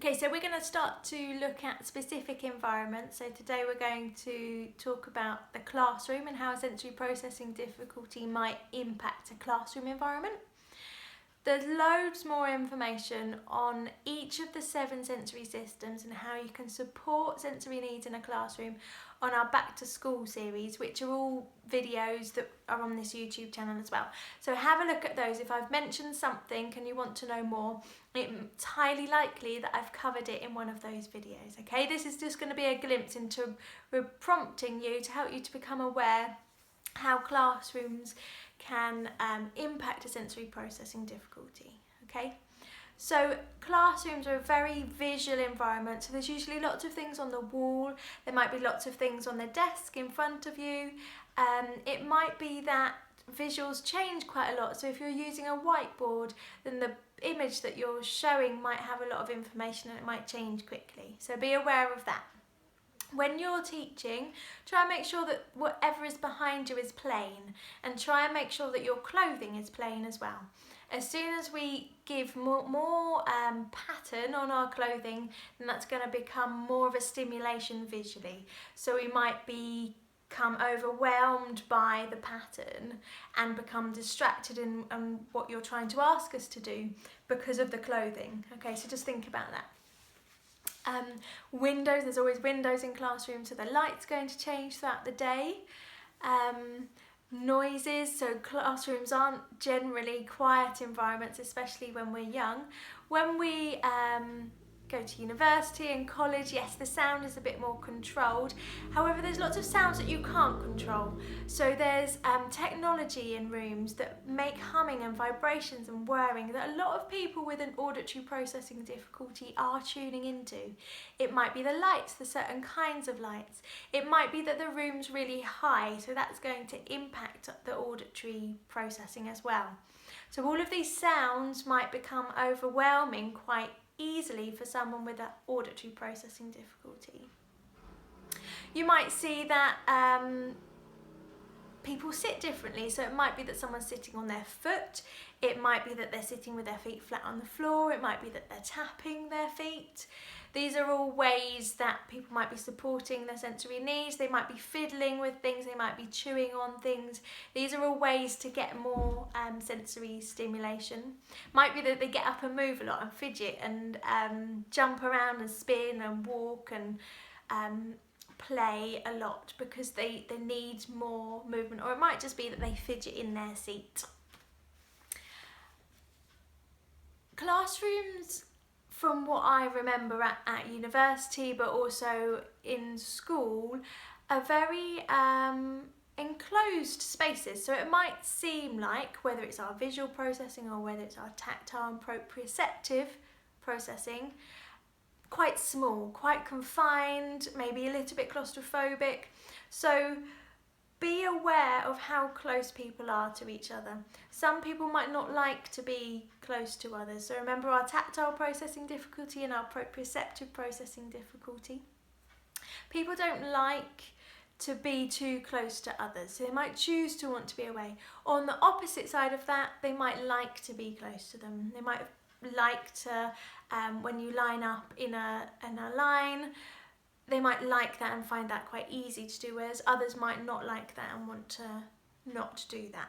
Okay, so we're going to start to look at specific environments. So today we're going to talk about the classroom and how sensory processing difficulty might impact a classroom environment. There's loads more information on each of the 7 sensory systems and how you can support sensory needs in a classroom on our Back to School series, which are all videos that are on this YouTube channel as well. So have a look at those. If I've mentioned something and you want to know more, it's highly likely that I've covered it in one of those videos. Okay, this is just going to be a glimpse into prompting you to help you to become aware how classrooms can impact a sensory processing difficulty. Okay, so classrooms are a very visual environment, so there's usually lots of things on the wall, there might be lots of things on the desk in front of you. It might be that visuals change quite a lot, so if you're using a whiteboard, then the image that you're showing might have a lot of information and it might change quickly, so be aware of that. When you're teaching, try and make sure that whatever is behind you is plain, and try and make sure that your clothing is plain as well. As soon as we give more pattern on our clothing, then that's going to become more of a stimulation visually. So we might become overwhelmed by the pattern and become distracted in what you're trying to ask us to do because of the clothing. Okay, so just think about that. Windows, there's always windows in classrooms, so the light's going to change throughout the day. Noises, so classrooms aren't generally quiet environments, especially when we're young. When we go to university and college, yes, the sound is a bit more controlled. However, there's lots of sounds that you can't control. So there's technology in rooms that make humming and vibrations and whirring that a lot of people with an auditory processing difficulty are tuning into. It might be the lights, the certain kinds of lights. It might be that the room's really high, so that's going to impact the auditory processing as well. So all of these sounds might become overwhelming quite easily for someone with an auditory processing difficulty. You might see that people sit differently, so it might be that someone's sitting on their foot, it might be that they're sitting with their feet flat on the floor, it might be that they're tapping their feet. These are all ways that people might be supporting their sensory needs. They might be fiddling with things, they might be chewing on things. These are all ways to get more sensory stimulation. Might be that they get up and move a lot and fidget and jump around and spin and walk and play a lot because they need more movement, or it might just be that they fidget in their seat. Classrooms, from what I remember at university but also in school, are very enclosed spaces, so it might seem like, whether it's our visual processing or whether it's our tactile and proprioceptive processing, quite small, quite confined, maybe a little bit claustrophobic. So be aware of how close people are to each other. Some people might not like to be close to others. So remember our tactile processing difficulty and our proprioceptive processing difficulty. People don't like to be too close to others, so they might choose to want to be away. On the opposite side of that, they might like to be close to them. They might like to, when you line up in a line, they might like that and find that quite easy to do, whereas others might not like that and want to not do that.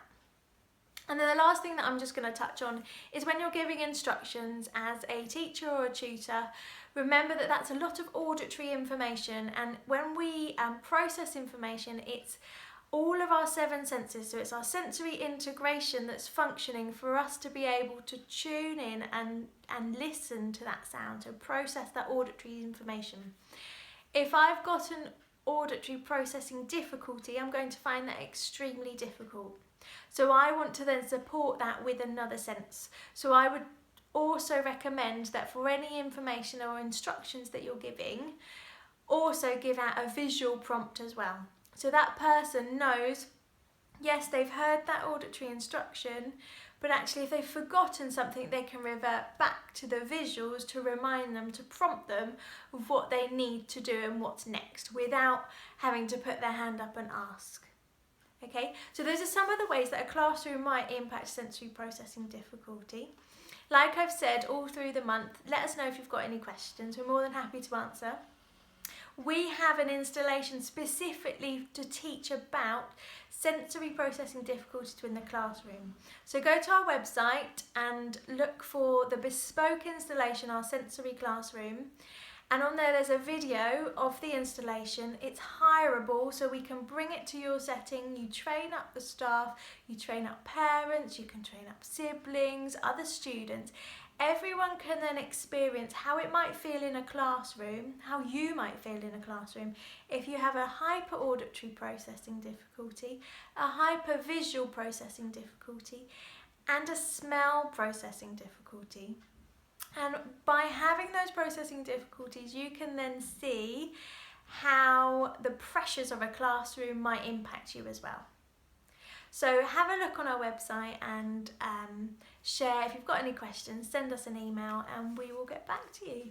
And then the last thing that I'm just going to touch on is when you're giving instructions as a teacher or a tutor, remember that that's a lot of auditory information, and when we process information, it's all of our 7 senses, so it's our sensory integration that's functioning for us to be able to tune in and listen to that sound, so process that auditory information. If I've got an auditory processing difficulty, I'm going to find that extremely difficult. So I want to then support that with another sense. So I would also recommend that for any information or instructions that you're giving, also give out a visual prompt as well. So that person knows, yes, they've heard that auditory instruction, but actually if they've forgotten something, they can revert back to the visuals to remind them, to prompt them of what they need to do and what's next, without having to put their hand up and ask. Okay, so those are some of the ways that a classroom might impact sensory processing difficulty. Like I've said all through the month, let us know if you've got any questions. We're more than happy to answer. We have an installation specifically to teach about sensory processing difficulties in the classroom. So go to our website and look for the bespoke installation, our sensory classroom. And on there's a video of the installation. It's hireable, so we can bring it to your setting. You train up the staff, you train up parents, you can train up siblings, other students. Everyone can then experience how it might feel in a classroom, how you might feel in a classroom if you have a hyper-auditory processing difficulty, a hyper-visual processing difficulty, and a smell processing difficulty. And by having those processing difficulties, you can then see how the pressures of a classroom might impact you as well. So have a look on our website and share. If you've got any questions, send us an email and we will get back to you.